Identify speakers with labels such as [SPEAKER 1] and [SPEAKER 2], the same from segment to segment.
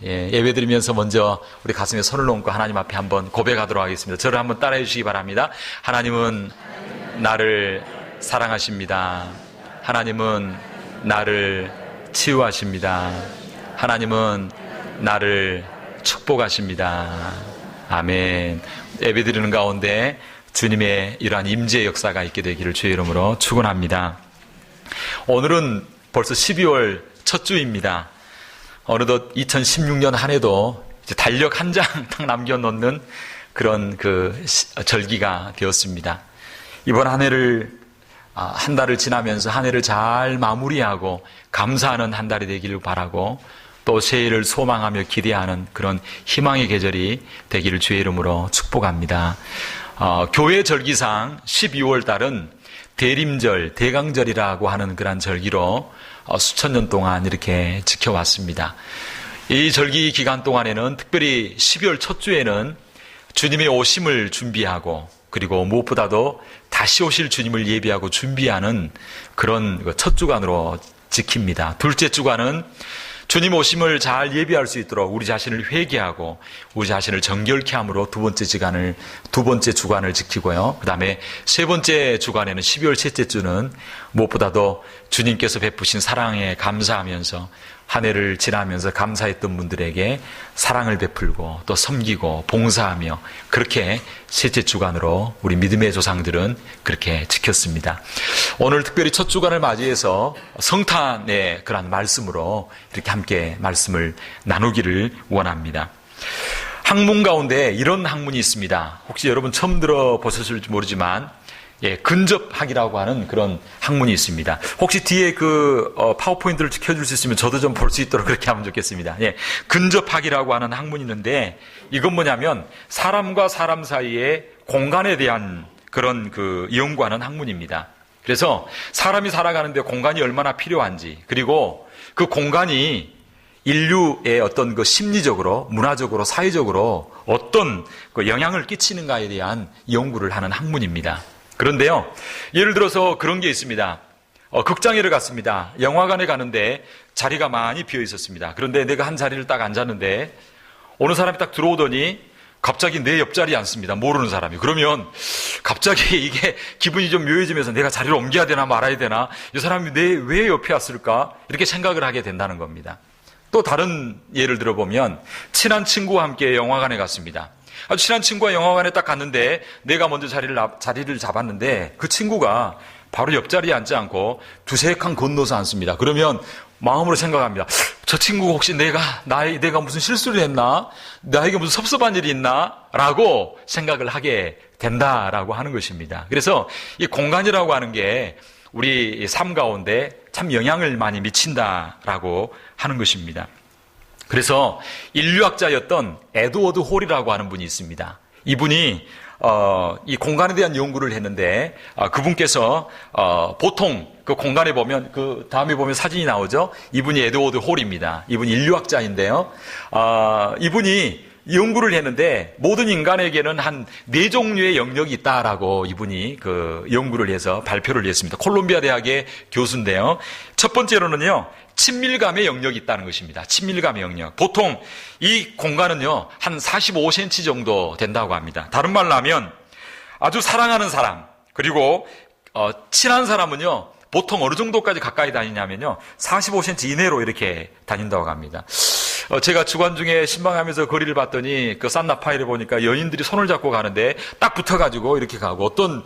[SPEAKER 1] 예배 드리면서 먼저 우리 가슴에 손을 얹고 하나님 앞에 한번 고백하도록 하겠습니다. 저를 한번 따라해 주시기 바랍니다. 하나님은 나를 사랑하십니다. 하나님은 나를 치유하십니다. 하나님은 나를 축복하십니다. 아멘. 예배 드리는 가운데 주님의 이러한 임재의 역사가 있게 되기를 주의 이름으로 축원합니다. 오늘은 벌써 12월 첫 주입니다. 어느덧 2016년 한 해도 이제 달력 한 장 딱 남겨놓는 그런 절기가 되었습니다. 이번 한 해를, 한 달을 지나면서 한 해를 잘 마무리하고 감사하는 한 달이 되기를 바라고 또 새해를 소망하며 기대하는 그런 희망의 계절이 되기를 주의 이름으로 축복합니다. 교회 절기상 12월 달은 대림절, 대강절이라고 하는 그런 절기로 수천 년 동안 이렇게 지켜왔습니다. 이 절기 기간 동안에는 특별히 12월 첫 주에는 주님의 오심을 준비하고 그리고 무엇보다도 다시 오실 주님을 예비하고 준비하는 그런 첫 주간으로 지킵니다. 둘째 주간은 주님 오심을 잘 예비할 수 있도록 우리 자신을 회개하고 우리 자신을 정결케 함으로 두 번째 주간을 지키고요. 그 다음에 세 번째 주간에는 12월 셋째 주는 무엇보다도 주님께서 베푸신 사랑에 감사하면서 한 해를 지나면서 감사했던 분들에게 사랑을 베풀고 또 섬기고 봉사하며 그렇게 셋째 주간으로 우리 믿음의 조상들은 그렇게 지켰습니다. 오늘 특별히 첫 주간을 맞이해서 성탄의 그런 말씀으로 이렇게 함께 말씀을 나누기를 원합니다. 학문 가운데 이런 학문이 있습니다. 혹시 여러분 처음 들어보셨을지 모르지만 근접학이라고 하는 그런 학문이 있습니다. 혹시 뒤에 파워포인트를 켜줄 수 있으면 저도 좀 볼 수 있도록 그렇게 하면 좋겠습니다. 근접학이라고 하는 학문이 있는데 이건 뭐냐면 사람과 사람 사이의 공간에 대한 그런 연구하는 학문입니다. 그래서 사람이 살아가는데 공간이 얼마나 필요한지 그리고 그 공간이 인류의 어떤 심리적으로, 문화적으로, 사회적으로 어떤 영향을 끼치는가에 대한 연구를 하는 학문입니다. 그런데요, 예를 들어서 그런 게 있습니다. 극장에를 갔습니다. 영화관에 가는데 자리가 많이 비어 있었습니다. 그런데 내가 한 자리를 딱 앉았는데 어느 사람이 딱 들어오더니 갑자기 내 옆자리에 앉습니다. 모르는 사람이. 그러면 갑자기 이게 기분이 좀 묘해지면서 내가 자리를 옮겨야 되나 말아야 되나, 이 사람이 왜 옆에 왔을까, 이렇게 생각을 하게 된다는 겁니다. 또 다른 예를 들어보면 친한 친구와 함께 영화관에 갔습니다. 아주 친한 친구가 영화관에 딱 갔는데 내가 먼저 자리를 잡았는데 그 친구가 바로 옆자리에 앉지 않고 두세 칸 건너서 앉습니다. 그러면 마음으로 생각합니다. 저 친구가 혹시 내가 무슨 실수를 했나? 나에게 무슨 섭섭한 일이 있나? 라고 생각을 하게 된다라고 하는 것입니다. 그래서 이 공간이라고 하는 게 우리 삶 가운데 참 영향을 많이 미친다라고 하는 것입니다. 그래서 인류학자였던 에드워드 홀이라고 하는 분이 있습니다. 이분이 이 공간에 대한 연구를 했는데 그분께서 보통 그 공간에 보면 그 다음에 보면 사진이 나오죠. 이분이 에드워드 홀입니다. 이분이 인류학자인데요. 이분이 연구를 했는데 모든 인간에게는 한 4종류의 영역이 있다라고 이분이 연구를 해서 발표를 했습니다. 콜롬비아 대학의 교수인데요. 첫 번째로는요, 친밀감의 영역이 있다는 것입니다. 친밀감의 영역. 보통 이 공간은요, 한 45cm 정도 된다고 합니다. 다른 말로 하면 아주 사랑하는 사람, 그리고 친한 사람은요, 보통 어느 정도까지 가까이 다니냐면요, 45cm 이내로 이렇게 다닌다고 합니다. 제가 주간 중에 신방하면서 거리를 봤더니 산나파일에 보니까 여인들이 손을 잡고 가는데 딱 붙어가지고 이렇게 가고, 어떤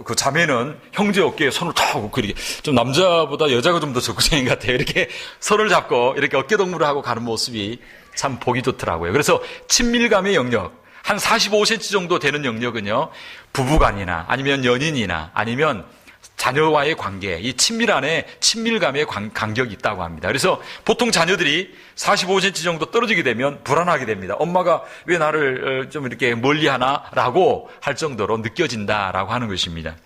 [SPEAKER 1] 그 자매는 형제 어깨에 손을 탁 하고, 이렇게 좀 남자보다 여자가 좀 더 적극적인 것 같아요. 이렇게 손을 잡고 이렇게 어깨 동무를 하고 가는 모습이 참 보기 좋더라고요. 그래서 친밀감의 영역, 한 45cm 정도 되는 영역은요, 부부간이나 아니면 연인이나 아니면 자녀와의 관계, 이 친밀감의 간격이 있다고 합니다. 그래서 보통 자녀들이 45cm 정도 떨어지게 되면 불안하게 됩니다. 엄마가 왜 나를 좀 이렇게 멀리 하나라고 할 정도로 느껴진다라고 하는 것입니다.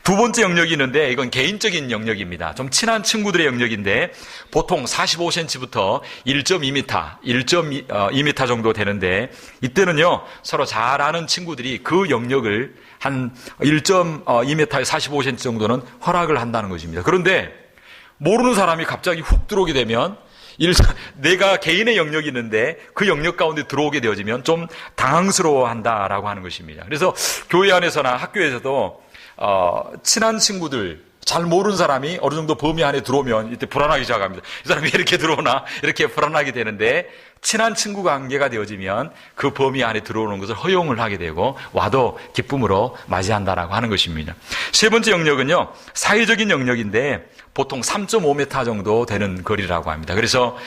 [SPEAKER 1] 두 번째 영역이 있는데 이건 개인적인 영역입니다. 좀 친한 친구들의 영역인데 보통 45cm부터 1.2m, 1.2m 정도 되는데 이때는요, 서로 잘 아는 친구들이 그 영역을 한 1.2m에 45cm 정도는 허락을 한다는 것입니다. 그런데 모르는 사람이 갑자기 훅 들어오게 되면 내가 개인의 영역이 있는데 그 영역 가운데 들어오게 되어지면 좀 당황스러워한다라고 하는 것입니다. 그래서 교회 안에서나 학교에서도 친한 친구들, 잘 모르는 사람이 어느 정도 범위 안에 들어오면 이때 불안하기 시작합니다. 이 사람이 이렇게 들어오나 이렇게 불안하게 되는데, 친한 친구 관계가 되어지면 그 범위 안에 들어오는 것을 허용을 하게 되고 와도 기쁨으로 맞이한다라고 하는 것입니다. 세 번째 영역은요, 사회적인 영역인데 보통 3.5m 정도 되는 거리라고 합니다. 그래서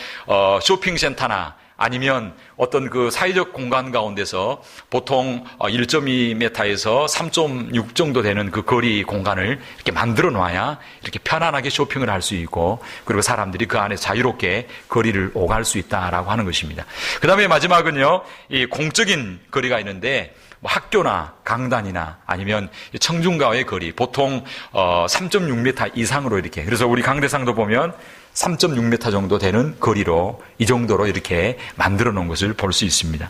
[SPEAKER 1] 쇼핑센터나 아니면 어떤 그 사회적 공간 가운데서 보통 1.2m에서 3.6 정도 되는 그 거리 공간을 이렇게 만들어 놔야 이렇게 편안하게 쇼핑을 할 수 있고, 그리고 사람들이 그 안에 자유롭게 거리를 오갈 수 있다라고 하는 것입니다. 그 다음에 마지막은요, 이 공적인 거리가 있는데 뭐 학교나 강단이나 아니면 청중과의 거리, 보통 3.6m 이상으로 이렇게, 그래서 우리 강대상도 보면 3.6m 정도 되는 거리로, 이 정도로 이렇게 만들어 놓은 것을 볼 수 있습니다.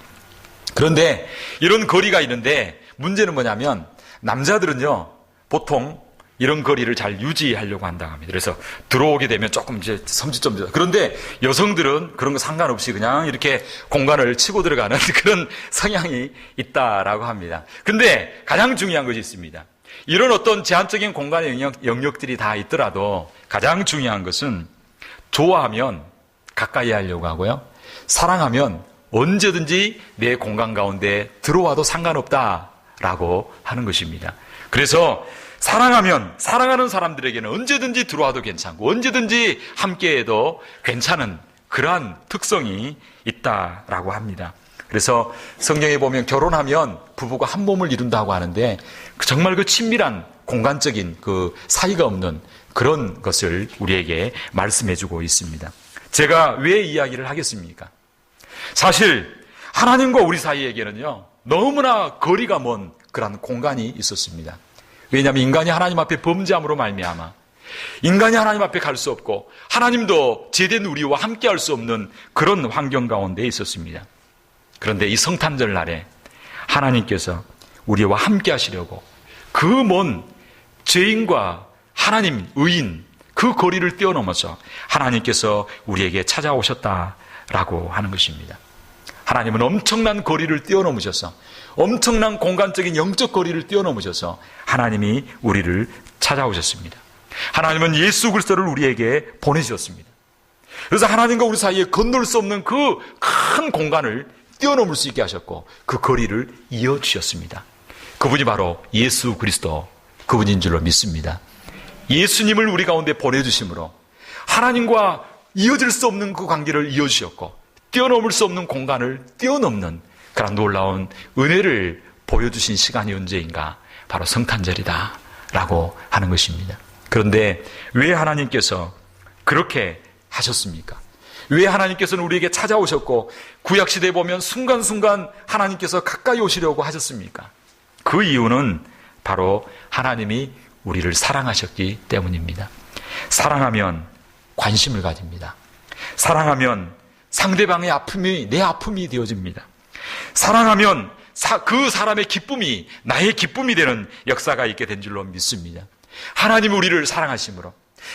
[SPEAKER 1] 그런데 이런 거리가 있는데 문제는 뭐냐면, 남자들은요 보통 이런 거리를 잘 유지하려고 한다고 합니다. 그래서 들어오게 되면 조금 이제 섬찟점. 그런데 여성들은 그런 거 상관없이 그냥 이렇게 공간을 치고 들어가는 그런 성향이 있다라고 합니다. 근데 가장 중요한 것이 있습니다. 이런 어떤 제한적인 공간의 영역들이 다 있더라도 가장 중요한 것은, 좋아하면 가까이 하려고 하고요, 사랑하면 언제든지 내 공간 가운데 들어와도 상관없다라고 하는 것입니다. 그래서 사랑하는 사람들에게는 언제든지 들어와도 괜찮고 언제든지 함께해도 괜찮은 그러한 특성이 있다라고 합니다. 그래서 성경에 보면 결혼하면 부부가 한 몸을 이룬다고 하는데, 정말 그 친밀한 공간적인 그 사이가 없는 그런 것을 우리에게 말씀해주고 있습니다. 제가 왜 이야기를 하겠습니까? 사실 하나님과 우리 사이에게는요, 너무나 거리가 먼 그런 공간이 있었습니다. 왜냐하면 인간이 하나님 앞에 범죄함으로 말미암아 인간이 하나님 앞에 갈 수 없고 하나님도 제된 우리와 함께 할 수 없는 그런 환경 가운데 있었습니다. 그런데 이 성탄절 날에 하나님께서 우리와 함께 하시려고 그 먼 죄인과 하나님, 의인, 그 거리를 뛰어넘어서 하나님께서 우리에게 찾아오셨다라고 하는 것입니다. 하나님은 엄청난 거리를 뛰어넘으셔서, 엄청난 공간적인 영적 거리를 뛰어넘으셔서 하나님이 우리를 찾아오셨습니다. 하나님은 예수 그리스도를 우리에게 보내주셨습니다. 그래서 하나님과 우리 사이에 건널 수 없는 그 큰 공간을 뛰어넘을 수 있게 하셨고, 그 거리를 이어주셨습니다. 그분이 바로 예수 그리스도, 그분인 줄로 믿습니다. 예수님을 우리 가운데 보내주심으로 하나님과 이어질 수 없는 그 관계를 이어주셨고, 뛰어넘을 수 없는 공간을 뛰어넘는 그런 놀라운 은혜를 보여주신 시간이 언제인가? 바로 성탄절이다 라고 하는 것입니다. 그런데 왜 하나님께서 그렇게 하셨습니까? 왜 하나님께서는 우리에게 찾아오셨고 구약시대에 보면 순간순간 하나님께서 가까이 오시려고 하셨습니까? 그 이유는 바로 하나님이 우리를 사랑하셨기 때문입니다. 사랑하면 관심을 가집니다. 사랑하면 상대방의 아픔이 내 아픔이 되어집니다. 사랑하면 그 사람의 기쁨이 나의 기쁨이 되는 역사가 있게 된 줄로 믿습니다. 하나님이 우리를 사랑하심으로,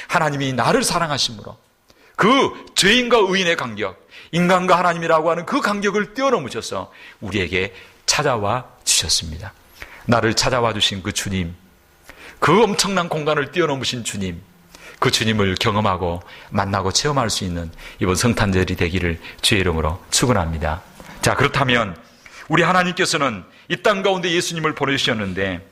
[SPEAKER 1] 하나님이 나를 사랑하심으로 그 죄인과 의인의 간격, 인간과 하나님이라고 하는 그 간격을 뛰어넘으셔서 우리에게 찾아와 주셨습니다. 나를 찾아와 주신 그 주님, 그 엄청난 공간을 뛰어넘으신 주님, 그 주님을 경험하고 만나고 체험할 수 있는 이번 성탄절이 되기를 주의 이름으로 축원합니다. 자, 그렇다면 우리 하나님께서는 이 땅 가운데 예수님을 보내주셨는데,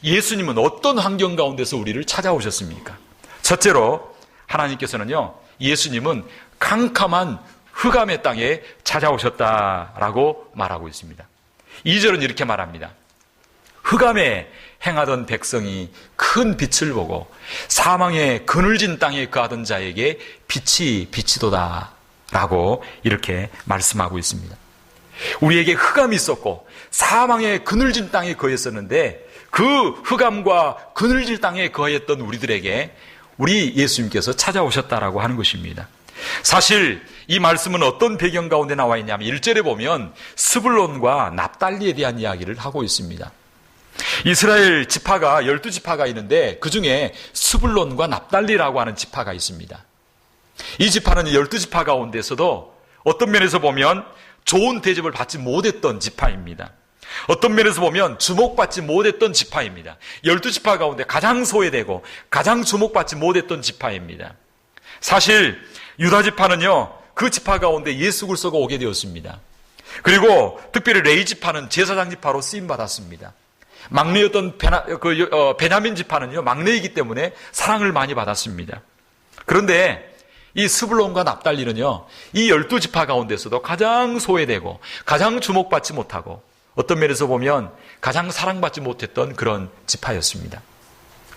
[SPEAKER 1] 예수님은 어떤 환경 가운데서 우리를 찾아오셨습니까? 첫째로 하나님께서는요, 예수님은 캄캄한 흑암의 땅에 찾아오셨다라고 말하고 있습니다. 2절은 이렇게 말합니다. 흑암에 행하던 백성이 큰 빛을 보고 사망의 그늘진 땅에 거하던 자에게 빛이 비치도다 라고 이렇게 말씀하고 있습니다. 우리에게 흑암이 있었고 사망의 그늘진 땅에 거했었는데, 그 흑암과 그늘진 땅에 거했던 우리들에게 우리 예수님께서 찾아오셨다라고 하는 것입니다. 사실 이 말씀은 어떤 배경 가운데 나와 있냐면 1절에 보면 스불론과 납달리에 대한 이야기를 하고 있습니다. 이스라엘 지파가 12지파가 있는데 그 중에 스불론과 납달리라고 하는 지파가 있습니다. 이 지파는 12지파 가운데서도 어떤 면에서 보면 좋은 대접을 받지 못했던 지파입니다. 어떤 면에서 보면 주목받지 못했던 지파입니다. 12지파 가운데 가장 소외되고 가장 주목받지 못했던 지파입니다. 사실 유다 지파는요, 그 지파 가운데 예수 그리스도가 오게 되었습니다. 그리고 특별히 레위 지파는 제사장 지파로 쓰임받았습니다. 막내였던 베냐민 지파는요, 막내이기 때문에 사랑을 많이 받았습니다. 그런데 이 스불론과 납달리는요, 이 12지파 가운데서도 가장 소외되고 가장 주목받지 못하고 어떤 면에서 보면 가장 사랑받지 못했던 그런 지파였습니다.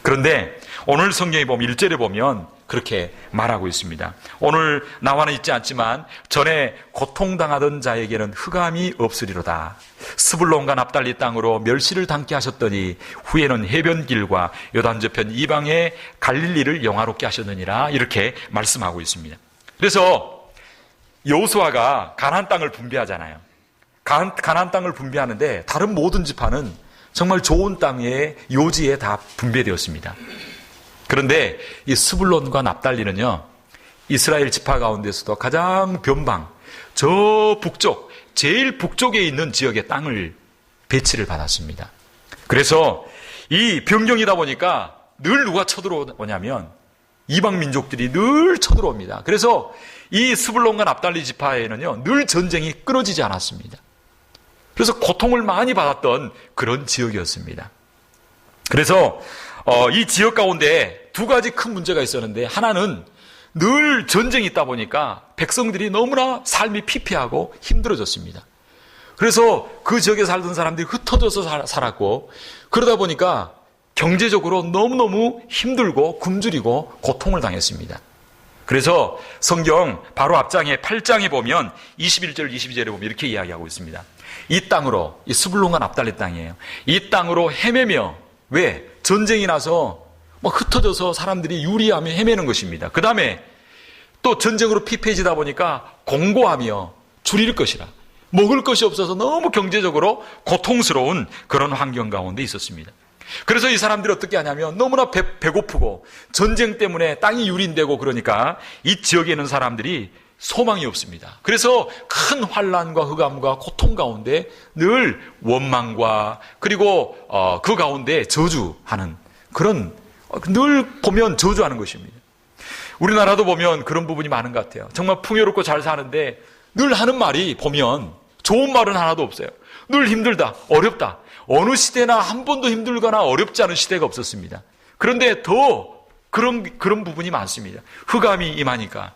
[SPEAKER 1] 그런데 오늘 성경에 보면 1절에 보면 그렇게 말하고 있습니다. 오늘 나와는 있지 않지만 전에 고통당하던 자에게는 흑암이 없으리로다. 스불론과 납달리 땅으로 멸시를 당케 하셨더니 후에는 해변길과 요단 저편 이방의 갈릴리를 영화롭게 하셨느니라, 이렇게 말씀하고 있습니다. 그래서 여호수아가 가나안 땅을 분배하잖아요. 가나안 땅을 분배하는데 다른 모든 지파는 정말 좋은 땅에 요지에 다 분배되었습니다. 그런데 이 스불론과 납달리는요, 이스라엘 지파 가운데서도 가장 변방, 저 북쪽, 제일 북쪽에 있는 지역의 땅을 배치를 받았습니다. 그래서 이 변경이다 보니까 늘 누가 쳐들어오냐면 이방 민족들이 늘 쳐들어옵니다. 그래서 이 스불론과 납달리 지파에는요, 늘 전쟁이 끊어지지 않았습니다. 그래서 고통을 많이 받았던 그런 지역이었습니다. 그래서 이 지역 가운데 두 가지 큰 문제가 있었는데, 하나는 늘 전쟁이 있다 보니까 백성들이 너무나 삶이 피폐하고 힘들어졌습니다. 그래서 그 지역에 살던 사람들이 흩어져서 살았고, 그러다 보니까 경제적으로 너무너무 힘들고 굶주리고 고통을 당했습니다. 그래서 성경 바로 앞장에 8장에 보면 21절 22절에 보면 이렇게 이야기하고 있습니다. 이 땅으로, 이 스불론과 납달리 땅이에요. 이 땅으로 헤매며, 왜? 전쟁이 나서 흩어져서 사람들이 유리하며 헤매는 것입니다. 그 다음에 또 전쟁으로 피폐해지다 보니까 공고하며 줄일 것이라, 먹을 것이 없어서 너무 경제적으로 고통스러운 그런 환경 가운데 있었습니다. 그래서 이 사람들이 어떻게 하냐면 너무나 배고프고 전쟁 때문에 땅이 유린되고 그러니까 이 지역에 있는 사람들이 소망이 없습니다. 그래서 큰 환난과 흑암과 고통 가운데 늘 원망과 그리고 그 가운데 저주하는 그런, 늘 보면 저주하는 것입니다. 우리나라도 보면 그런 부분이 많은 것 같아요. 정말 풍요롭고 잘 사는데 늘 하는 말이 보면 좋은 말은 하나도 없어요. 늘 힘들다, 어렵다. 어느 시대나 한 번도 힘들거나 어렵지 않은 시대가 없었습니다. 그런데 더 그런 부분이 많습니다. 흑암이 임하니까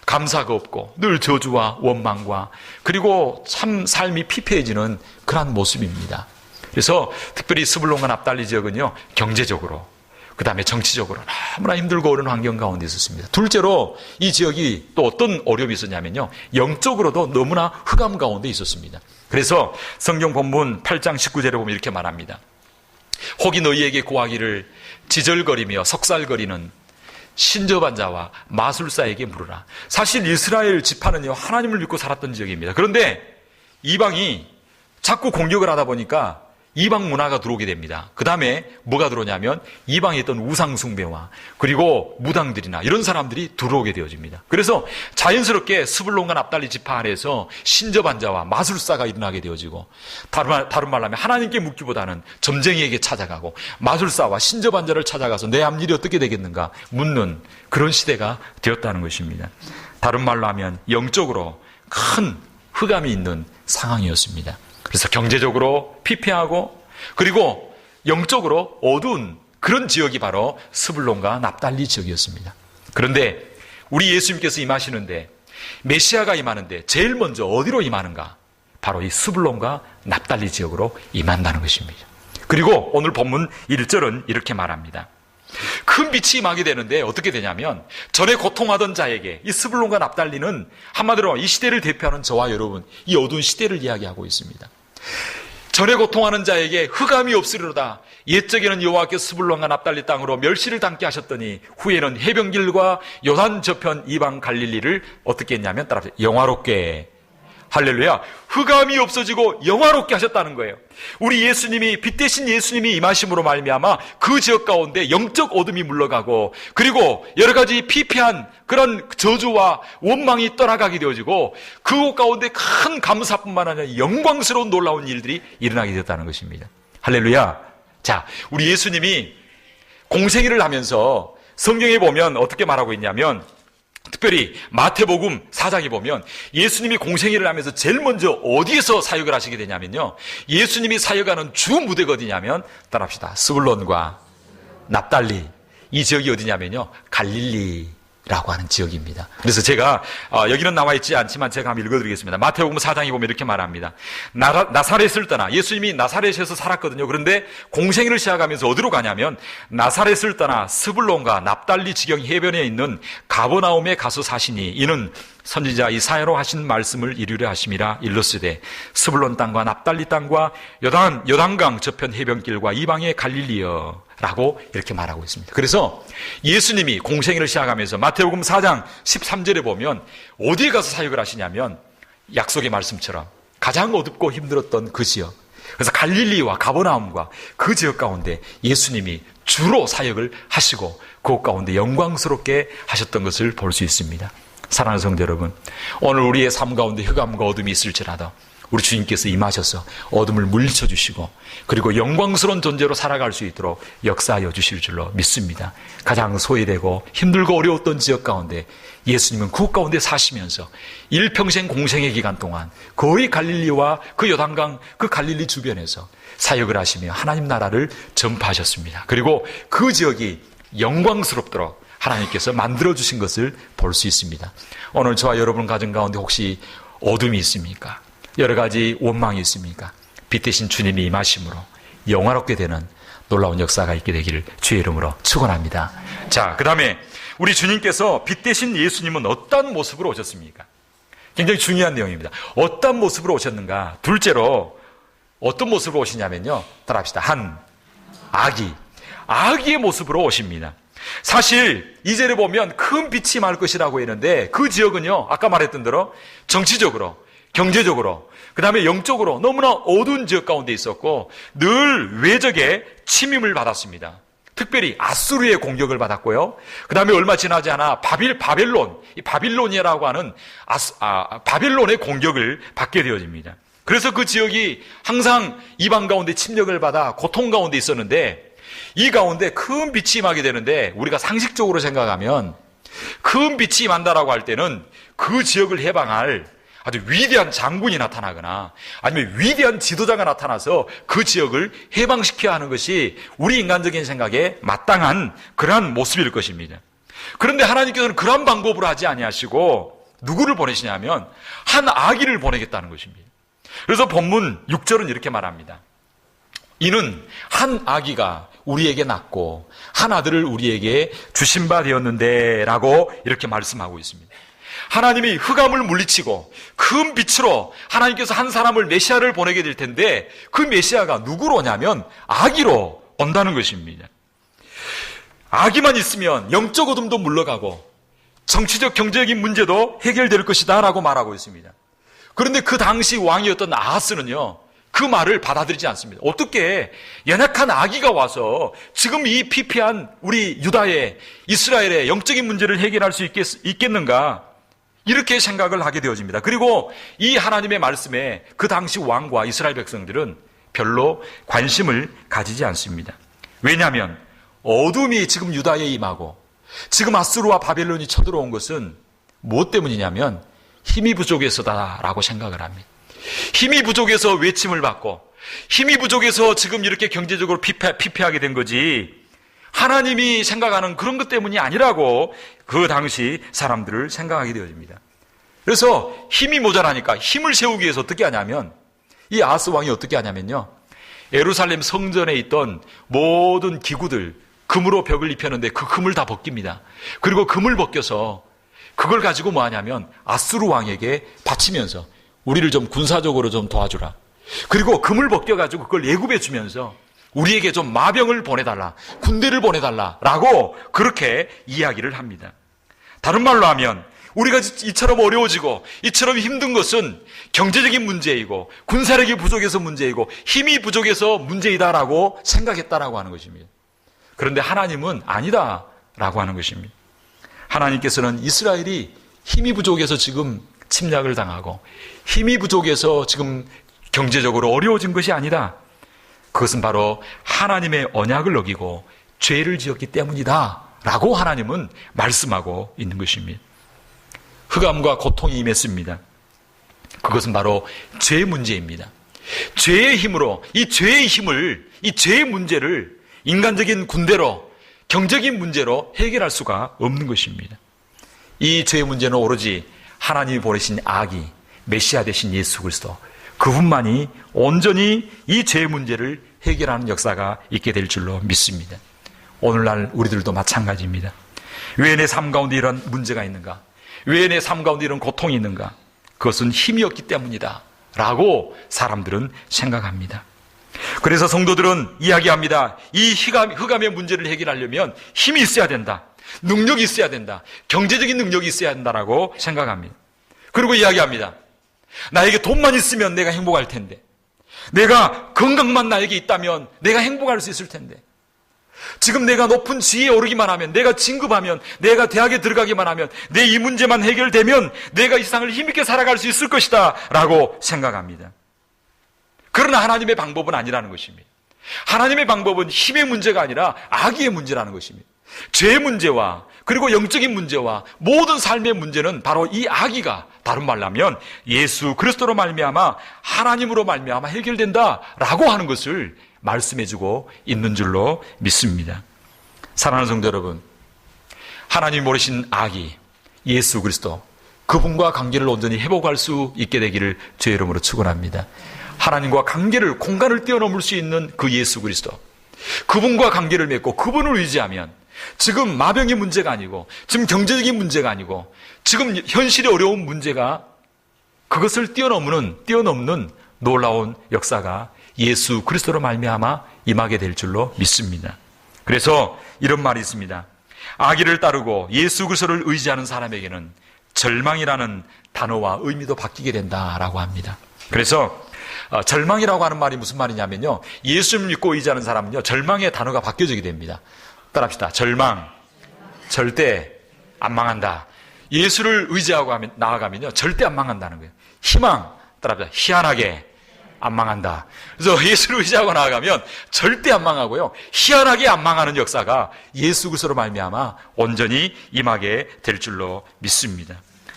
[SPEAKER 1] 감사가 없고 늘 저주와 원망과 그리고 참 삶이 피폐해지는 그러한 모습입니다. 그래서 특별히 스불론과 납달리 지역은요, 경제적으로, 그 다음에 정치적으로 너무나 힘들고 어려운 환경 가운데 있었습니다. 둘째로 이 지역이 또 어떤 어려움이 있었냐면요, 영적으로도 너무나 흑암 가운데 있었습니다. 그래서 성경 본문 8장 19절에 보면 이렇게 말합니다. 혹이 너희에게 고하기를 지절거리며 석살거리는 신접한 자와 마술사에게 물으라. 사실 이스라엘 지파는요, 하나님을 믿고 살았던 지역입니다. 그런데 이방이 자꾸 공격을 하다 보니까 이방 문화가 들어오게 됩니다. 그 다음에 뭐가 들어오냐면 이방에 있던 우상숭배와 그리고 무당들이나 이런 사람들이 들어오게 되어집니다. 그래서 자연스럽게 스불론과 납달리 지파 안에서 신접한 자와 마술사가 일어나게 되어지고, 다른 말로 하면 하나님께 묻기보다는 점쟁이에게 찾아가고 마술사와 신접한 자를 찾아가서 내 앞일이 어떻게 되겠는가 묻는 그런 시대가 되었다는 것입니다. 다른 말로 하면 영적으로 큰 흑암이 있는 상황이었습니다. 그래서 경제적으로 피폐하고 그리고 영적으로 어두운 그런 지역이 바로 스불론과 납달리 지역이었습니다. 그런데 우리 예수님께서 임하시는데, 메시아가 임하는데 제일 먼저 어디로 임하는가? 바로 이 스불론과 납달리 지역으로 임한다는 것입니다. 그리고 오늘 본문 1절은 이렇게 말합니다. 큰 빛이 임하게 되는데 어떻게 되냐면, 전에 고통하던 자에게, 이 스불론과 납달리는 한마디로 이 시대를 대표하는 저와 여러분, 이 어두운 시대를 이야기하고 있습니다. 전에 고통하는 자에게 흑암이 없으리로다. 옛적에는 여호와께서 스불론과 납달리 땅으로 멸시를 당케 하셨더니 후에는 해변길과 요단 저편 이방 갈릴리를 어떻게 했냐면 따라서 영화롭게 할렐루야. 흑암이 없어지고 영화롭게 하셨다는 거예요. 우리 예수님이, 빛 대신 예수님이 임하심으로 말미암아 그 지역 가운데 영적 어둠이 물러가고, 그리고 여러 가지 피폐한 그런 저주와 원망이 떠나가게 되어지고, 그곳 가운데 큰 감사뿐만 아니라 영광스러운 놀라운 일들이 일어나게 되었다는 것입니다. 할렐루야. 자, 우리 예수님이 공생애를 하면서 성경에 보면 어떻게 말하고 있냐면, 특별히 마태복음 4장에 보면 예수님이 공생애를 하면서 제일 먼저 어디에서 사역을 하시게 되냐면요, 예수님이 사역하는 주 무대가 어디냐면, 따라합시다, 스불론과 납달리, 이 지역이 어디냐면요, 갈릴리라고 하는 지역입니다. 그래서 제가 여기는 나와 있지 않지만 제가 한번 읽어드리겠습니다. 마태복음 4장에 보면 이렇게 말합니다. 나사렛을 떠나, 예수님이 나사렛에서 살았거든요. 그런데 공생애를 시작하면서 어디로 가냐면 나사렛을 떠나 스불론과 납달리 지경 해변에 있는 가버나움에 가서 사시니, 이는 선지자 이사야로 하신 말씀을 이루려 하심이라. 일러스되 스불론 땅과 납달리 땅과 요단강 저편 해변길과 이방의 갈릴리여 라고 이렇게 말하고 있습니다. 그래서 예수님이 공생애를 시작하면서 마태복음 4장 13절에 보면 어디에 가서 사역을 하시냐면, 약속의 말씀처럼 가장 어둡고 힘들었던 그 지역, 그래서 갈릴리와 가버나움과 그 지역 가운데 예수님이 주로 사역을 하시고 그 가운데 영광스럽게 하셨던 것을 볼 수 있습니다. 사랑하는 성도 여러분, 오늘 우리의 삶 가운데 흑암과 어둠이 있을지라도 우리 주님께서 임하셔서 어둠을 물리쳐 주시고, 그리고 영광스러운 존재로 살아갈 수 있도록 역사하여 주실 줄로 믿습니다. 가장 소외되고 힘들고 어려웠던 지역 가운데 예수님은 그 가운데 사시면서 일평생 공생의 기간 동안 거의 갈릴리와 그 요단강 그 갈릴리 주변에서 사역을 하시며 하나님 나라를 전파하셨습니다. 그리고 그 지역이 영광스럽도록 하나님께서 만들어주신 것을 볼 수 있습니다. 오늘 저와 여러분 가정 가운데 혹시 어둠이 있습니까? 여러 가지 원망이 있습니까? 빛 대신 주님이 임하심으로 영화롭게 되는 놀라운 역사가 있게 되기를 주의 이름으로 축원합니다. 자, 그 다음에 우리 주님께서 빛 대신 예수님은 어떤 모습으로 오셨습니까? 굉장히 중요한 내용입니다. 어떤 모습으로 오셨는가? 둘째로 어떤 모습으로 오시냐면요, 따라합시다. 한 아기의 모습으로 오십니다. 사실 이제를 보면 큰 빛이 임할 것이라고 했는데, 그 지역은요, 아까 말했던 대로 정치적으로, 경제적으로, 그 다음에 영적으로 너무나 어두운 지역 가운데 있었고 늘 외적의 침입을 받았습니다. 특별히 아수르의 공격을 받았고요. 그 다음에 얼마 지나지 않아 바빌론이라고 하는 바빌론의 공격을 받게 되어집니다. 그래서 그 지역이 항상 이방 가운데 침략을 받아 고통 가운데 있었는데, 이 가운데 큰 빛이 임하게 되는데, 우리가 상식적으로 생각하면 큰 빛이 임한다라고 할 때는 그 지역을 해방할 아주 위대한 장군이 나타나거나 아니면 위대한 지도자가 나타나서 그 지역을 해방시켜야 하는 것이 우리 인간적인 생각에 마땅한 그러한 모습일 것입니다. 그런데 하나님께서는 그러한 방법으로 하지 아니하시고 누구를 보내시냐면 한 아기를 보내겠다는 것입니다. 그래서 본문 6절은 이렇게 말합니다. 이는 한 아기가 우리에게 낳고 한 아들을 우리에게 주신 바 되었는데 라고 이렇게 말씀하고 있습니다. 하나님이 흑암을 물리치고 큰 빛으로 하나님께서 한 사람을, 메시아를 보내게 될 텐데, 그 메시아가 누구로 오냐면 아기로 온다는 것입니다. 아기만 있으면 영적 어둠도 물러가고 정치적 경제적인 문제도 해결될 것이다 라고 말하고 있습니다. 그런데 그 당시 왕이었던 아하스는요, 그 말을 받아들이지 않습니다. 어떻게 연약한 아기가 와서 지금 이 피폐한 우리 유다의, 이스라엘의 영적인 문제를 해결할 수 있겠는가, 이렇게 생각을 하게 되어집니다. 그리고 이 하나님의 말씀에 그 당시 왕과 이스라엘 백성들은 별로 관심을 가지지 않습니다. 왜냐하면 어둠이 지금 유다에 임하고 지금 아수르와 바벨론이 쳐들어온 것은 무엇 때문이냐면 힘이 부족해서다라고 생각을 합니다. 힘이 부족해서 외침을 받고 힘이 부족해서 지금 이렇게 경제적으로 피폐하게 된 거지, 하나님이 생각하는 그런 것 때문이 아니라고 그 당시 사람들을 생각하게 되어집니다. 그래서 힘이 모자라니까 힘을 세우기 위해서 어떻게 하냐면, 이 아하스 왕이 어떻게 하냐면요, 예루살렘 성전에 있던 모든 기구들 금으로 벽을 입혔는데 그 금을 다 벗깁니다. 그리고 금을 벗겨서 그걸 가지고 뭐 하냐면 아수르 왕에게 바치면서 우리를 좀 군사적으로 좀 도와주라. 그리고 금을 벗겨가지고 그걸 예급해 주면서 우리에게 좀 마병을 보내달라, 군대를 보내달라라고 그렇게 이야기를 합니다. 다른 말로 하면 우리가 이처럼 어려워지고 이처럼 힘든 것은 경제적인 문제이고 군사력이 부족해서 문제이고 힘이 부족해서 문제이다라고 생각했다라고 하는 것입니다. 그런데 하나님은 아니다라고 하는 것입니다. 하나님께서는 이스라엘이 힘이 부족해서 지금 침략을 당하고 힘이 부족해서 지금 경제적으로 어려워진 것이 아니다. 그것은 바로 하나님의 언약을 어기고 죄를 지었기 때문이다 라고 하나님은 말씀하고 있는 것입니다. 흑암과 고통이 임했습니다. 그것은 바로 죄의 문제입니다. 죄의 힘으로 이 죄의 문제를 인간적인 군대로 경제적인 문제로 해결할 수가 없는 것입니다. 이 죄의 문제는 오로지 하나님이 보내신 아기 메시아 되신 예수 그리스도 그분만이 온전히 이 죄의 문제를 해결하는 역사가 있게 될 줄로 믿습니다. 오늘날 우리들도 마찬가지입니다. 왜 내 삶 가운데 이런 문제가 있는가? 왜 내 삶 가운데 이런 고통이 있는가? 그것은 힘이 없기 때문이다 라고 사람들은 생각합니다. 그래서 성도들은 이야기합니다. 이 흑암의 문제를 해결하려면 힘이 있어야 된다. 능력이 있어야 된다. 경제적인 능력이 있어야 된다라고 생각합니다. 그리고 이야기합니다. 나에게 돈만 있으면 내가 행복할 텐데, 내가 건강만 나에게 있다면 내가 행복할 수 있을 텐데, 지금 내가 높은 지위에 오르기만 하면, 내가 진급하면, 내가 대학에 들어가기만 하면, 내 이 문제만 해결되면 내가 이 세상을 힘있게 살아갈 수 있을 것이다 라고 생각합니다. 그러나 하나님의 방법은 아니라는 것입니다. 하나님의 방법은 힘의 문제가 아니라 악의 문제라는 것입니다. 죄의 문제와 그리고 영적인 문제와 모든 삶의 문제는 바로 이 악의가, 다른 말로 하면 예수 그리스도로 말미암아 하나님으로 말미암아 해결된다라고 하는 것을 말씀해주고 있는 줄로 믿습니다. 사랑하는 성도 여러분, 하나님이 보내신 아기 예수 그리스도, 그분과 관계를 온전히 회복할 수 있게 되기를 주의 이름으로 축원합니다. 하나님과 관계를, 공간을 뛰어넘을 수 있는 그 예수 그리스도, 그분과 관계를 맺고 그분을 의지하면 지금 마병의 문제가 아니고, 지금 경제적인 문제가 아니고, 지금 현실의 어려운 문제가 그것을 뛰어넘는 놀라운 역사가 예수 그리스도로 말미암아 임하게 될 줄로 믿습니다. 그래서 이런 말이 있습니다. 아기를 따르고 예수 그리스도를 의지하는 사람에게는 절망이라는 단어와 의미도 바뀌게 된다라고 합니다. 그래서 절망이라고 하는 말이 무슨 말이냐면요, 예수를 믿고 의지하는 사람은요, 절망의 단어가 바뀌어지게 됩니다. 따라합시다. 절망, 절대 안 망한다. 예수를 의지하고 나아가면요, 절대 안 망한다는 거예요. 희망, 따라합시다. 희한하게 안 망한다. 그래서 예수를 의지하고 나아가면 절대 안 망하고요, 희한하게 안 망하는 역사가 예수 그리스도로 말미암아 온전히 임하게 될 줄로 믿습니다.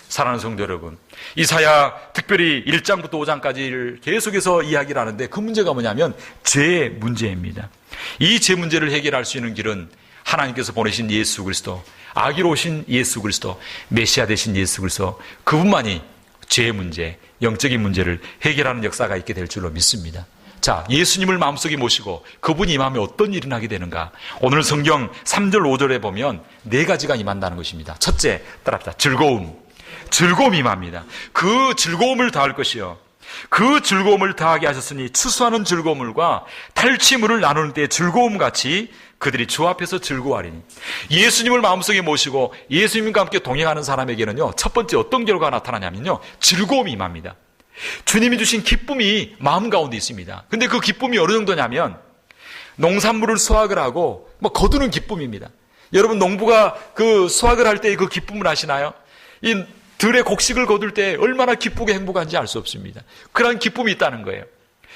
[SPEAKER 1] 사랑하는 성도 여러분, 이사야 특별히 1장부터 5장까지를 계속해서 이야기를 하는데 그 문제가 뭐냐면 죄의 문제입니다. 이 죄 문제를 해결할 수 있는 길은 하나님께서 보내신 예수 그리스도, 아기로 오신 예수 그리스도, 메시아 되신 예수 그리스도, 그분만이 죄의 문제, 영적인 문제를 해결하는 역사가 있게 될 줄로 믿습니다. 자, 예수님을 마음속에 모시고 그분이 임하면 어떤 일이 나게 되는가? 오늘 성경 3절 5절에 보면 4가지가 임한다는 것입니다. 첫째, 따라합시다. 즐거움이 임합니다. 그 즐거움을 더할 것이요, 그 즐거움을 더하게 하셨으니 추수하는 즐거움과 탈취물을 나누는 때의 즐거움같이 그들이 주 앞에서 즐거워하리니. 예수님을 마음속에 모시고 예수님과 함께 동행하는 사람에게는요, 첫 번째 어떤 결과가 나타나냐면요, 즐거움이 임합니다. 주님이 주신 기쁨이 마음 가운데 있습니다. 근데 그 기쁨이 어느 정도냐면 농산물을 수확을 하고 거두는 기쁨입니다. 여러분, 농부가 그 수확을 할 때의 그 기쁨을 아시나요? 이 들의 곡식을 거둘 때 얼마나 기쁘게 행복한지 알 수 없습니다. 그런 기쁨이 있다는 거예요.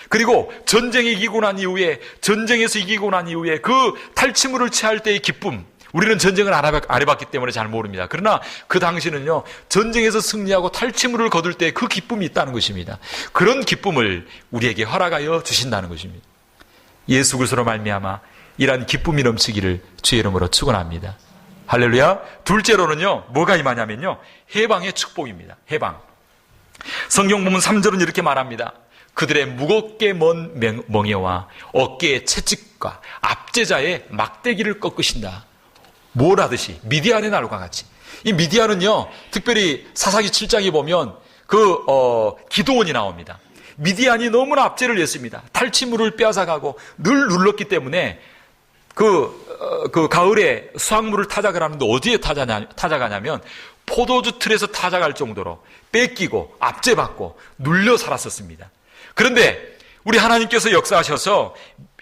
[SPEAKER 1] 그리고 전쟁에서 이기고 난 이후에 그 탈취물을 취할 때의 기쁨, 우리는 전쟁을 안 해봤기 때문에 잘 모릅니다. 그러나 그 당시는요, 전쟁에서 승리하고 탈취물을 거둘 때 그 기쁨이 있다는 것입니다. 그런 기쁨을 우리에게 허락하여 주신다는 것입니다. 예수 그리스도로 말미암아 이러한 기쁨이 넘치기를 주의 이름으로 축원합니다. 할렐루야. 둘째로는요, 뭐가 임하냐면요, 해방의 축복입니다. 해방. 성경 보면 3절은 이렇게 말합니다. 그들의 무겁게 먼 멍에와 어깨의 채찍과 압제자의 막대기를 꺾으신다. 뭘 하듯이? 미디안의 날과 같이. 이 미디안은요, 특별히 사사기 7장에 보면 기드온이 나옵니다. 미디안이 너무나 압제를 했습니다. 탈취물을 빼앗아가고 늘 눌렀기 때문에 그 가을에 수확물을 타작을 하는데 어디에 타작하냐면 포도주 틀에서 타작할 정도로 뺏기고 압제받고 눌려 살았었습니다. 그런데 우리 하나님께서 역사하셔서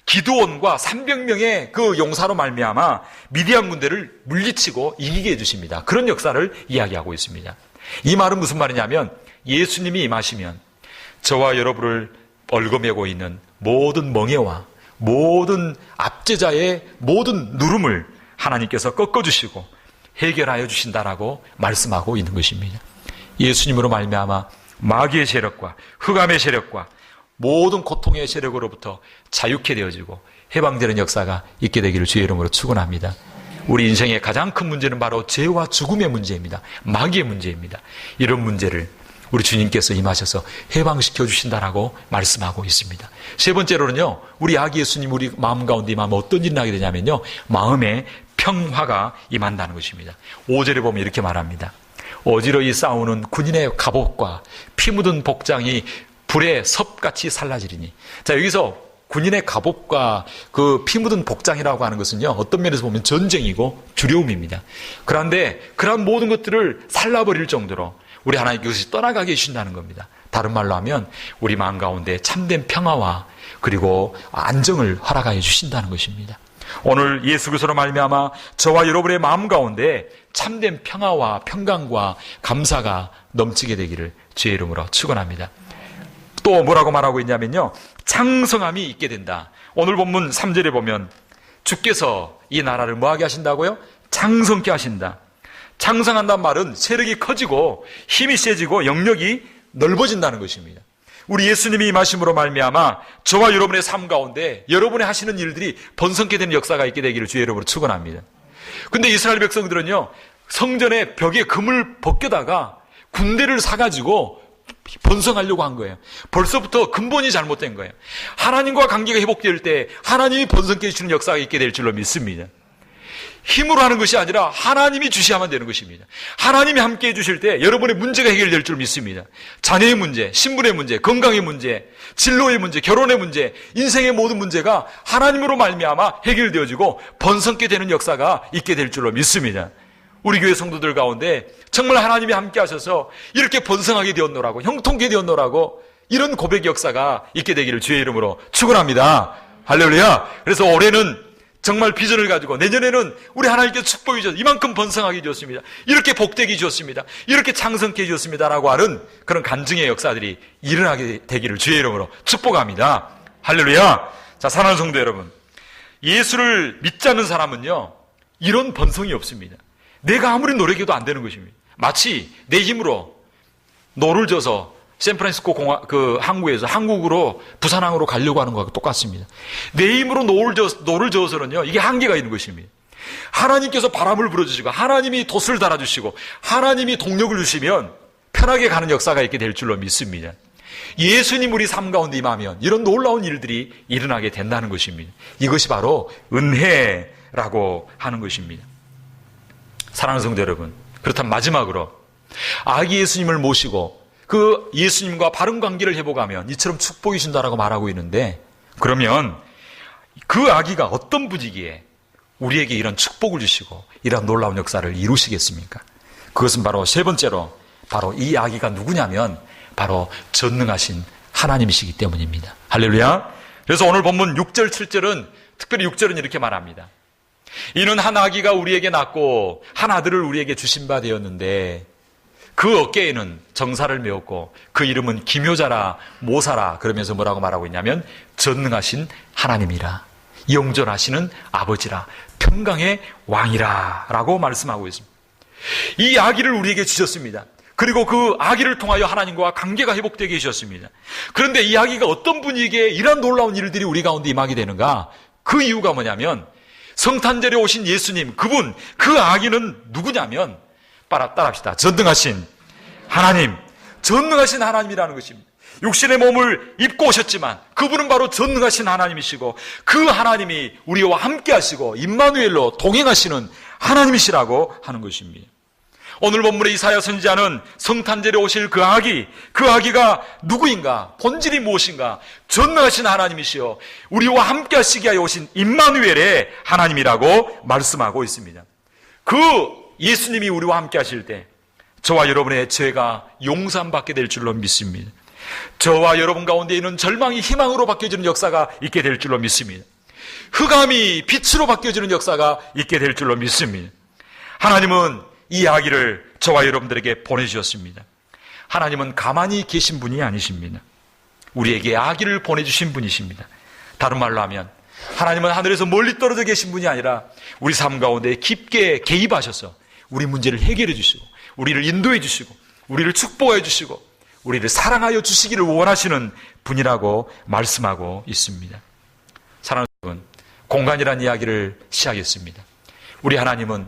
[SPEAKER 1] 기드온과 300명의 그 용사로 말미암아 미디안 군대를 물리치고 이기게 해주십니다. 그런 역사를 이야기하고 있습니다. 이 말은 무슨 말이냐면 예수님이 임하시면 저와 여러분을 얽어매고 있는 모든 멍에와 모든 압제자의 모든 누름을 하나님께서 꺾어주시고 해결하여 주신다라고 말씀하고 있는 것입니다. 예수님으로 말미암아 마귀의 세력과 흑암의 세력과 모든 고통의 세력으로부터 자유케 되어지고 해방되는 역사가 있게 되기를 주의 이름으로 축원합니다. 우리 인생의 가장 큰 문제는 바로 죄와 죽음의 문제입니다. 마귀의 문제입니다. 이런 문제를 우리 주님께서 임하셔서 해방시켜 주신다라고 말씀하고 있습니다. 세 번째로는요, 우리 아기 예수님 우리 마음 가운데 임하면 어떤 일이 나게 되냐면요, 마음에 평화가 임한다는 것입니다. 5절에 보면 이렇게 말합니다. 어지러이 싸우는 군인의 갑옷과 피 묻은 복장이 불에 섭같이 살라지리니. 자, 여기서 군인의 갑옷과 그 피 묻은 복장이라고 하는 것은요, 어떤 면에서 보면 전쟁이고 두려움입니다. 그런데 그런 모든 것들을 살라버릴 정도로 우리 하나님께서 떠나가게 해주신다는 겁니다. 다른 말로 하면 우리 마음 가운데 참된 평화와 그리고 안정을 허락하여 주신다는 것입니다. 오늘 예수 그리스도로 말미암아 저와 여러분의 마음 가운데 참된 평화와 평강과 감사가 넘치게 되기를 주의 이름으로 축원합니다. 또 뭐라고 말하고 있냐면요, 창성함이 있게 된다. 오늘 본문 3절에 보면 주께서 이 나라를 뭐하게 하신다고요? 창성케 하신다. 창성한다는 말은 세력이 커지고 힘이 세지고 영역이 넓어진다는 것입니다. 우리 예수님이 임하심으로 말미암아 저와 여러분의 삶 가운데 여러분의 하시는 일들이 번성케 되는 역사가 있게 되기를 주의 이름으로 축원합니다. 근데 이스라엘 백성들은요, 성전의 벽에 금을 벗겨다가 군대를 사가지고 번성하려고 한 거예요. 벌써부터 근본이 잘못된 거예요. 하나님과 관계가 회복될 때 하나님이 번성케 해주시는 역사가 있게 될 줄로 믿습니다. 힘으로 하는 것이 아니라 하나님이 주시야만 되는 것입니다. 하나님이 함께 해주실 때 여러분의 문제가 해결될 줄 믿습니다. 자녀의 문제, 신분의 문제, 건강의 문제, 진로의 문제, 결혼의 문제, 인생의 모든 문제가 하나님으로 말미암아 해결되어지고 번성케 되는 역사가 있게 될 줄로 믿습니다. 우리 교회 성도들 가운데 정말 하나님이 함께 하셔서 이렇게 번성하게 되었노라고, 형통케 되었노라고 이런 고백 역사가 있게 되기를 주의 이름으로 축원합니다. 할렐루야. 그래서 올해는 정말 비전을 가지고 내년에는 우리 하나님께서 축복해 주셨습니다. 이만큼 번성하게 주셨습니다. 이렇게 복되게 주셨습니다. 이렇게 창성케 주셨습니다라고 하는 그런 간증의 역사들이 일어나게 되기를 주의 이름으로 축복합니다. 할렐루야. 자, 사랑하는 성도 여러분, 예수를 믿지 않는 사람은요, 이런 번성이 없습니다. 내가 아무리 노력해도 안 되는 것입니다. 마치 내 힘으로 노를 져서 샌프란시스코 항구에서 한국으로 부산항으로 가려고 하는 것과 똑같습니다. 내 힘으로 노를 저어서는요, 이게 한계가 있는 것입니다. 하나님께서 바람을 불어주시고 하나님이 돛을 달아주시고 하나님이 동력을 주시면 편하게 가는 역사가 있게 될 줄로 믿습니다. 예수님 우리 삶 가운데 임하면 이런 놀라운 일들이 일어나게 된다는 것입니다. 이것이 바로 은혜라고 하는 것입니다. 사랑하는 성도 여러분, 그렇다면 마지막으로 아기 예수님을 모시고 그 예수님과 바른 관계를 회복하면 이처럼 축복이 준다라고 말하고 있는데, 그러면 그 아기가 어떤 분위기에 우리에게 이런 축복을 주시고 이런 놀라운 역사를 이루시겠습니까? 그것은 바로 세 번째로 바로 이 아기가 누구냐면 바로 전능하신 하나님이시기 때문입니다. 할렐루야. 그래서 오늘 본문 6절 7절은 특별히 6절은 이렇게 말합니다. 이는 한 아기가 우리에게 낳고 한 아들을 우리에게 주신 바 되었는데 그 어깨에는 정사를 메었고 그 이름은 기묘자라 모사라. 그러면서 뭐라고 말하고 있냐면 전능하신 하나님이라, 영존하시는 아버지라, 평강의 왕이라 라고 말씀하고 있습니다. 이 아기를 우리에게 주셨습니다. 그리고 그 아기를 통하여 하나님과 관계가 회복되게 해주셨습니다. 그런데 이 아기가 어떤 분위기에 이런 놀라운 일들이 우리 가운데 임하게 되는가? 그 이유가 뭐냐면 성탄절에 오신 예수님, 그분, 그 아기는 누구냐면 따라합시다. 전능하신 하나님, 전능하신 하나님이라는 것입니다. 육신의 몸을 입고 오셨지만 그분은 바로 전능하신 하나님이시고 그 하나님이 우리와 함께 하시고 임마누엘로 동행하시는 하나님이시라고 하는 것입니다. 오늘 본문의 이사야 선지자는 성탄절에 오실 그 아기가 누구인가? 본질이 무엇인가? 전능하신 하나님이시여 우리와 함께 하시기 위하여 오신 임마누엘의 하나님이라고 말씀하고 있습니다. 그 예수님이 우리와 함께 하실 때 저와 여러분의 죄가 용서받게 될 줄로 믿습니다. 저와 여러분 가운데 있는 절망이 희망으로 바뀌어지는 역사가 있게 될 줄로 믿습니다. 흑암이 빛으로 바뀌어지는 역사가 있게 될 줄로 믿습니다. 하나님은 이 아기를 저와 여러분들에게 보내주셨습니다. 하나님은 가만히 계신 분이 아니십니다. 우리에게 아기를 보내주신 분이십니다. 다른 말로 하면 하나님은 하늘에서 멀리 떨어져 계신 분이 아니라 우리 삶 가운데 깊게 개입하셔서 우리 문제를 해결해 주시고 우리를 인도해 주시고 우리를 축복해 주시고 우리를 사랑하여 주시기를 원하시는 분이라고 말씀하고 있습니다. 사랑하는 여러분, 공간이라는 이야기를 시작했습니다. 우리 하나님은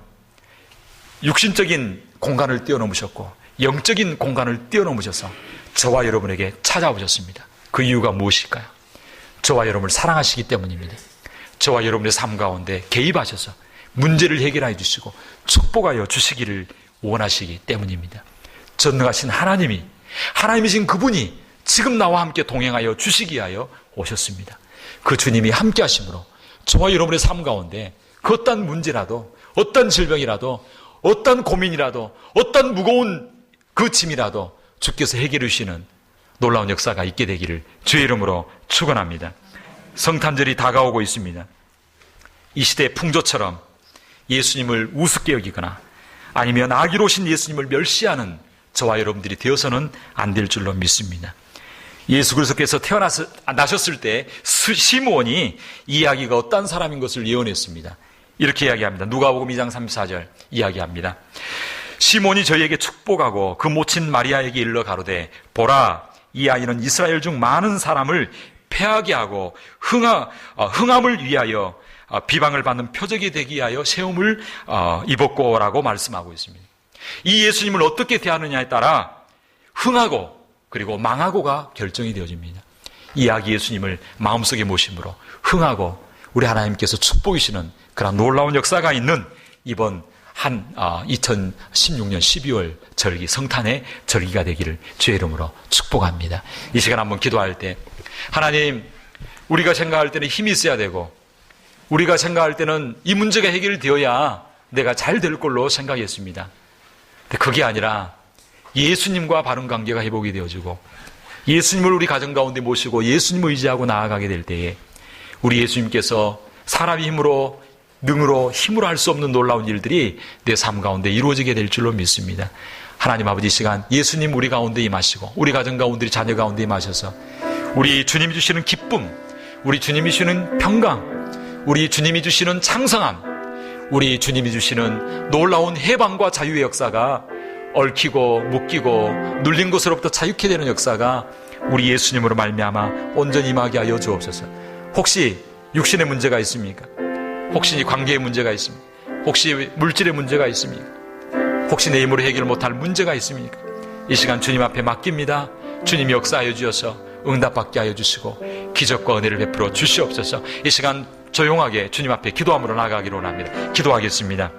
[SPEAKER 1] 육신적인 공간을 뛰어넘으셨고 영적인 공간을 뛰어넘으셔서 저와 여러분에게 찾아오셨습니다. 그 이유가 무엇일까요? 저와 여러분을 사랑하시기 때문입니다. 저와 여러분의 삶 가운데 개입하셔서 문제를 해결해 주시고 축복하여 주시기를 원하시기 때문입니다. 전능하신 하나님이신 그분이 지금 나와 함께 동행하여 주시기 위하여 오셨습니다. 그 주님이 함께 하심으로 저와 여러분의 삶 가운데 그 어떤 문제라도 어떤 질병이라도 어떤 고민이라도 어떤 무거운 그 짐이라도 주께서 해결해 주시는 놀라운 역사가 있게 되기를 주의 이름으로 축원합니다. 성탄절이 다가오고 있습니다. 이 시대의 풍조처럼 예수님을 우습게 여기거나 아니면 악의로 오신 예수님을 멸시하는 저와 여러분들이 되어서는 안 될 줄로 믿습니다. 예수 그리스도께서 나셨을 때 시므온이 이 아기가 어떤 사람인 것을 예언했습니다. 이렇게 이야기합니다. 누가복음 2장 34절 이야기합니다. 시몬이 저희에게 축복하고 그 모친 마리아에게 일러 가로되 보라 이 아이는 이스라엘 중 많은 사람을 패하게 하고 흥함을 위하여 비방을 받는 표적이 되기 위하여 세움을 입었고라고 말씀하고 있습니다. 이 예수님을 어떻게 대하느냐에 따라 흥하고 그리고 망하고가 결정이 되어집니다. 이 아기 예수님을 마음속에 모심으로 흥하고 우리 하나님께서 축복이시는 그런 놀라운 역사가 있는 이번 2016년 12월 절기 성탄의 절기가 되기를 주의 이름으로 축복합니다. 이 시간 한번 기도할 때 하나님 우리가 생각할 때는 힘이 있어야 되고 우리가 생각할 때는 이 문제가 해결되어야 내가 잘 될 걸로 생각했습니다. 근데 그게 아니라 예수님과 바른 관계가 회복이 되어지고 예수님을 우리 가정 가운데 모시고 예수님을 의지하고 나아가게 될 때에 우리 예수님께서 사람의 능으로 힘으로 할 수 없는 놀라운 일들이 내 삶 가운데 이루어지게 될 줄로 믿습니다. 하나님 아버지 이 시간 예수님 우리 가운데 임하시고 우리 가정 가운데 자녀 가운데 임하셔서 우리 주님이 주시는 기쁨, 우리 주님이 주시는 평강, 우리 주님이 주시는 창성함, 우리 주님이 주시는 놀라운 해방과 자유의 역사가 얽히고 묶이고 눌린 것으로부터 자유케 되는 역사가 우리 예수님으로 말미암아 온전히 임하게 하여 주옵소서. 혹시 육신의 문제가 있습니까? 혹시 관계의 문제가 있습니까? 혹시 물질의 문제가 있습니까? 혹시 내 힘으로 해결 못할 문제가 있습니까? 이 시간 주님 앞에 맡깁니다. 주님이 역사하여 주셔서 응답받게 하여 주시고 기적과 은혜를 베풀어 주시옵소서. 이 시간 조용하게 주님 앞에 기도함으로 나아가기로 합니다. 기도하겠습니다.